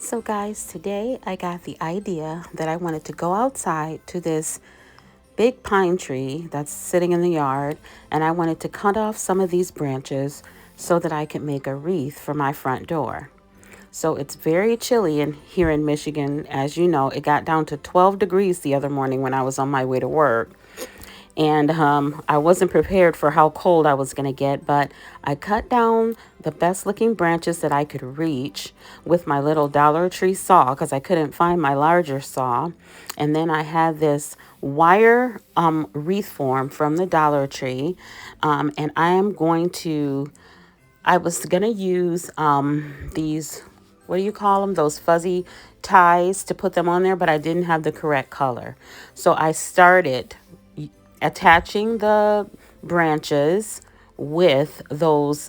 So guys, today I got the idea that I wanted to go outside to this big pine tree that's sitting in the yard, and I wanted to cut off some of these branches so that I could make a wreath for my front door. So it's very chilly in here in Michigan. As you know, it got down to 12 degrees the other morning when I was on my way to work. And I wasn't prepared for how cold I was going to get, but I cut down the best looking branches that I could reach with my little Dollar Tree saw because I couldn't find my larger saw. And then I had this wire wreath form from the Dollar Tree. And I was going to use these, what do you call them? Those fuzzy ties to put them on there, but I didn't have the correct color. So I started attaching the branches with those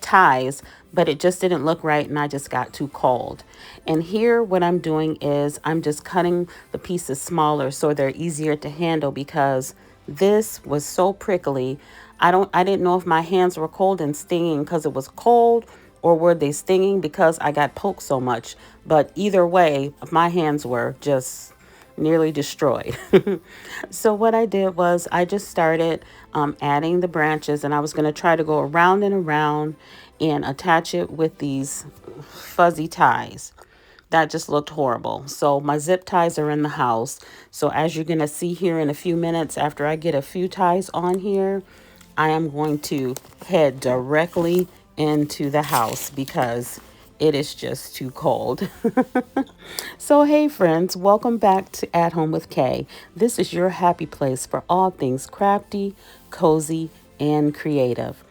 ties, but it just didn't look right and I just got too cold. And here what I'm doing is I'm just cutting the pieces smaller so they're easier to handle because this was so prickly. I didn't know if my hands were cold and stinging because it was cold, or were they stinging because I got poked so much. But either way, my hands were just nearly destroyed. So what I did was I just started adding the branches, and I was going to try to go around and around and attach it with these fuzzy ties. That just looked horrible. So my zip ties are in the house. So as you're going to see here in a few minutes, after I get a few ties on here, I am going to head directly into the house because it is just too cold. So, hey friends, welcome back to At Home with Kay. This is your happy place for all things crafty, cozy, and creative.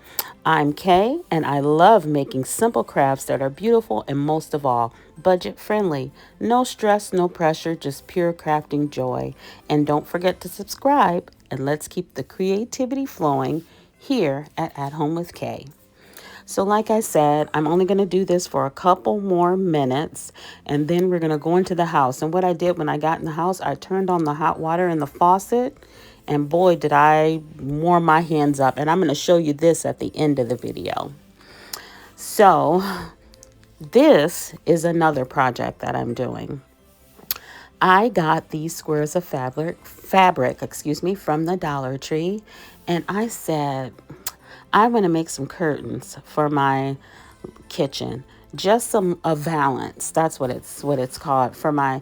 I'm Kay, and I love making simple crafts that are beautiful and most of all, budget friendly. No stress, no pressure, just pure crafting joy. And don't forget to subscribe, and let's keep the creativity flowing here at Home with Kay. So like I said, I'm only going to do this for a couple more minutes and then we're going to go into the house. And what I did when I got in the house, I turned on the hot water in the faucet and boy, did I warm my hands up. And I'm going to show you this at the end of the video. So this is another project that I'm doing. I got these squares of fabric, from the Dollar Tree, and I said, I want to make some curtains for my kitchen. Just a valance. That's what it's called for my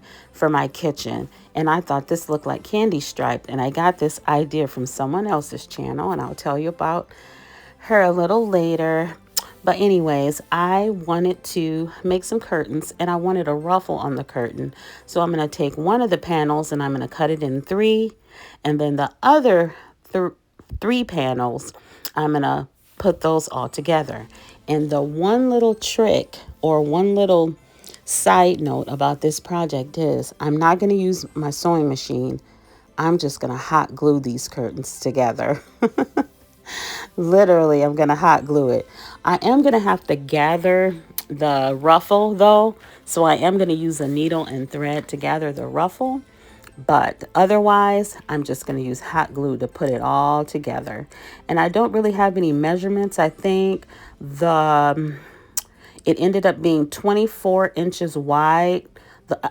kitchen. And I thought this looked like candy striped, and I got this idea from someone else's channel, and I'll tell you about her a little later. But anyways, I wanted to make some curtains and I wanted a ruffle on the curtain. So I'm going to take one of the panels and I'm going to cut it in three. And then the other three panels, I'm going to put those all together. And the one little trick or one little side note about this project is I'm not going to use my sewing machine. I'm just going to hot glue these curtains together. Literally, I'm going to hot glue it. I am going to have to gather the ruffle though. So I am going to use a needle and thread to gather the ruffle. But otherwise, I'm just going to use hot glue to put it all together. And I don't really have any measurements. I think it ended up being 24 inches wide.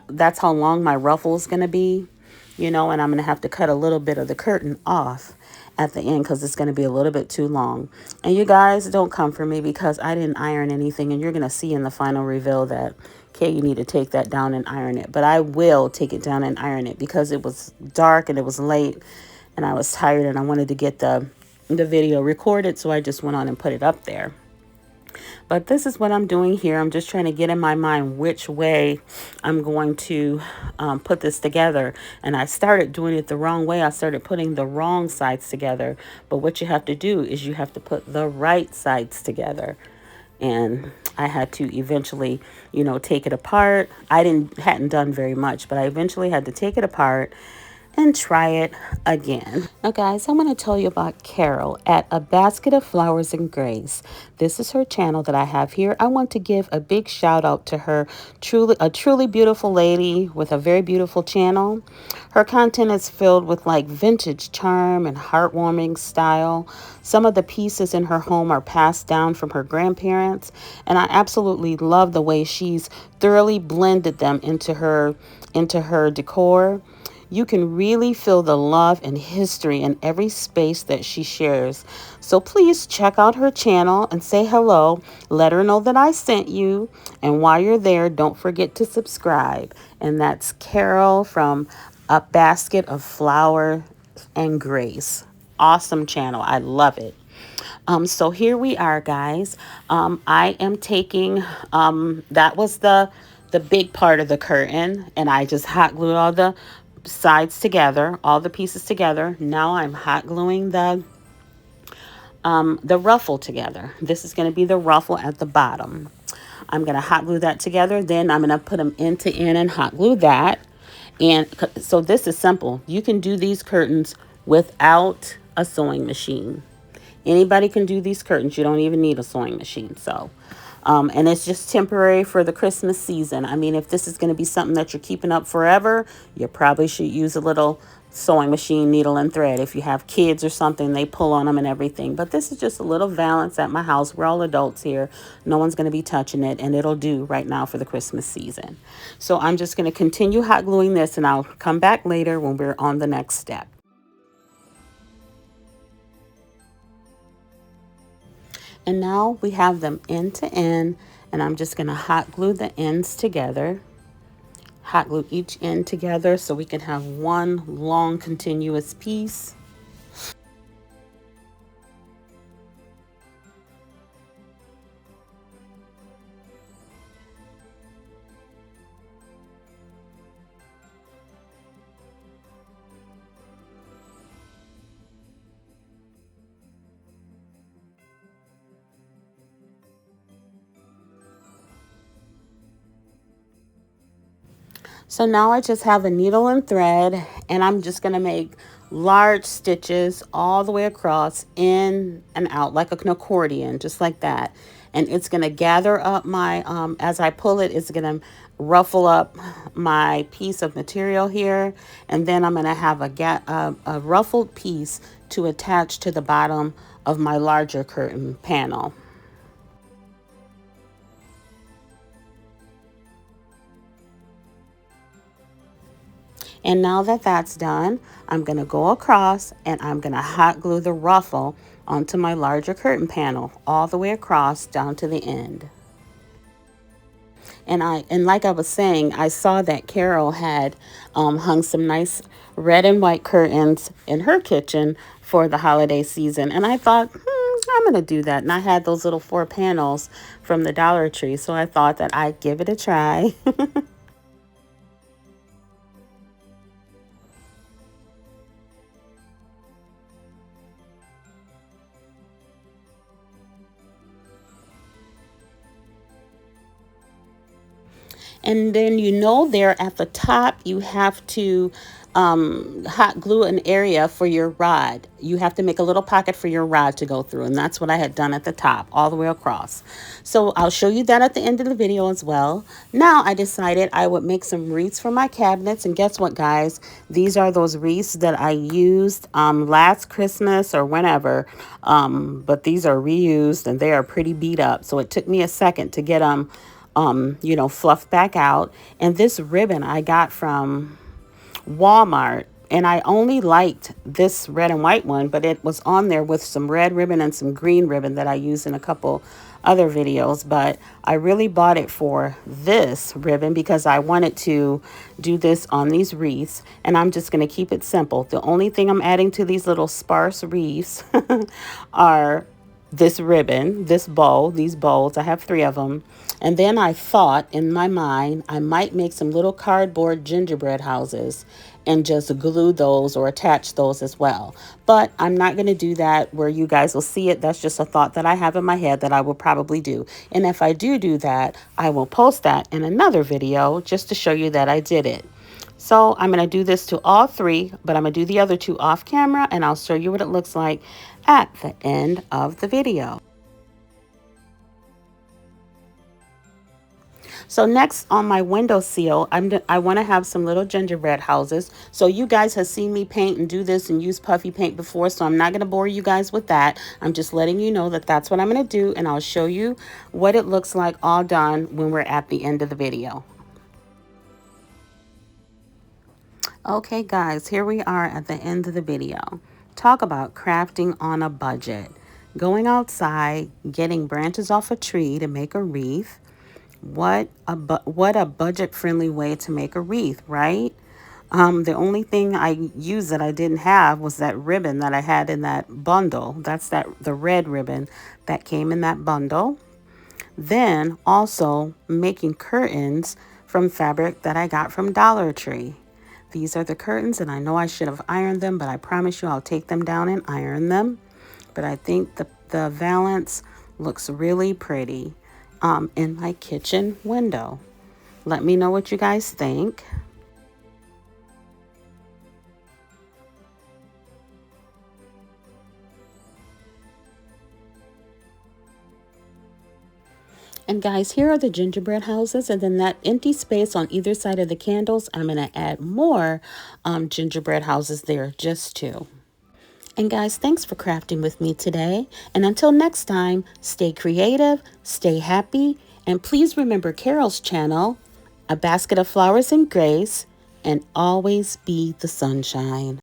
That's how long my ruffle is going to be, and I'm going to have to cut a little bit of the curtain off at the end because it's going to be a little bit too long. And you guys don't come for me because I didn't iron anything, and you're going to see in the final reveal that, okay, you need to take that down and iron it. But I will take it down and iron it because it was dark and it was late and I was tired and I wanted to get the video recorded, so I just went on and put it up there. But this is what I'm doing here. I'm just trying to get in my mind which way I'm going to put this together. And I started doing it the wrong way. I started putting the wrong sides together. But what you have to do is you have to put the right sides together. And I had to eventually, take it apart. I hadn't done very much, but I eventually had to take it apart, and try it again. Now guys, I'm going to tell you about Carol at A Basket of Flowers and Grace. This is her channel that I have here. I want to give a big shout out to her. A truly beautiful lady with a very beautiful channel. Her content is filled with like vintage charm and heartwarming style. Some of the pieces in her home are passed down from her grandparents, and I absolutely love the way she's thoroughly blended them into her decor. You can really feel the love and history in every space that she shares. So please check out her channel and say hello. Let her know that I sent you. And while you're there, don't forget to subscribe. And that's Carol from A Basket of Flower and Grace. Awesome channel. I love it. So here we are, guys. I am taking, that was the big part of the curtain, and I just hot glued all the sides together, all the pieces together. Now I'm hot gluing the ruffle together. This is going to be the ruffle at the bottom. I'm going to hot glue that together. Then I'm going to put them end to end and hot glue that. And so this is simple. You can do these curtains without a sewing machine. Anybody can do these curtains. You don't even need a sewing machine. So, and it's just temporary for the Christmas season. I mean, if this is going to be something that you're keeping up forever, you probably should use a little sewing machine, needle and thread. If you have kids or something, they pull on them and everything. But this is just a little valance at my house. We're all adults here. No one's going to be touching it, and it'll do right now for the Christmas season. So I'm just going to continue hot gluing this, and I'll come back later when we're on the next step. And now we have them end to end, and I'm just going to hot glue the ends together. Hot glue each end together so we can have one long continuous piece. So now I just have a needle and thread, and I'm just going to make large stitches all the way across, in and out, like an accordion, just like that. And it's going to gather up my, as I pull it, it's going to ruffle up my piece of material here. And then I'm going to have a ruffled piece to attach to the bottom of my larger curtain panel. And now that that's done, I'm going to go across and I'm going to hot glue the ruffle onto my larger curtain panel all the way across down to the end. And like I was saying, I saw that Carol had hung some nice red and white curtains in her kitchen for the holiday season. And I thought, I'm going to do that. And I had those little 4 panels from the Dollar Tree. So I thought that I'd give it a try. And then there at the top, you have to hot glue an area for your rod. You have to make a little pocket for your rod to go through. And that's what I had done at the top, all the way across. So I'll show you that at the end of the video as well. Now I decided I would make some wreaths for my cabinets. And guess what, guys? These are those wreaths that I used last Christmas or whenever. But these are reused and they are pretty beat up. So it took me a second to get them fluffed back out. And this ribbon I got from Walmart, and I only liked this red and white one, but it was on there with some red ribbon and some green ribbon that I used in a couple other videos. But I really bought it for this ribbon because I wanted to do this on these wreaths, and I'm just going to keep it simple. The only thing I'm adding to these little sparse wreaths are this ribbon, this bow, these bowls. I have 3 of them. And then I thought in my mind, I might make some little cardboard gingerbread houses and just glue those or attach those as well. But I'm not going to do that where you guys will see it. That's just a thought that I have in my head that I will probably do. And if I do that, I will post that in another video just to show you that I did it. So I'm going to do this to all three, but I'm going to do the other two off camera, and I'll show you what it looks like at the end of the video. So next on my windowsill, I want to have some little gingerbread houses. So you guys have seen me paint and do this and use puffy paint before, so I'm not going to bore you guys with that. I'm just letting you know that that's what I'm going to do, and I'll show you what it looks like all done when we're at the end of the video. Okay guys, here we are at the end of the video. Talk about crafting on a budget. Going outside, getting branches off a tree to make a wreath. What a budget-friendly way to make a wreath, right? The only thing I used that I didn't have was that ribbon that I had in that bundle. That's the red ribbon that came in that bundle. Then also making curtains from fabric that I got from Dollar Tree. These are the curtains, and I know I should have ironed them, but I promise you I'll take them down and iron them. But I think the valance looks really pretty in my kitchen window. Let me know what you guys think. And guys, here are the gingerbread houses, and then that empty space on either side of the candles, I'm going to add more gingerbread houses there, just two. And guys, thanks for crafting with me today. And until next time, stay creative, stay happy, and please remember Carol's channel, A Basket of Flowers and Grace, and always be the sunshine.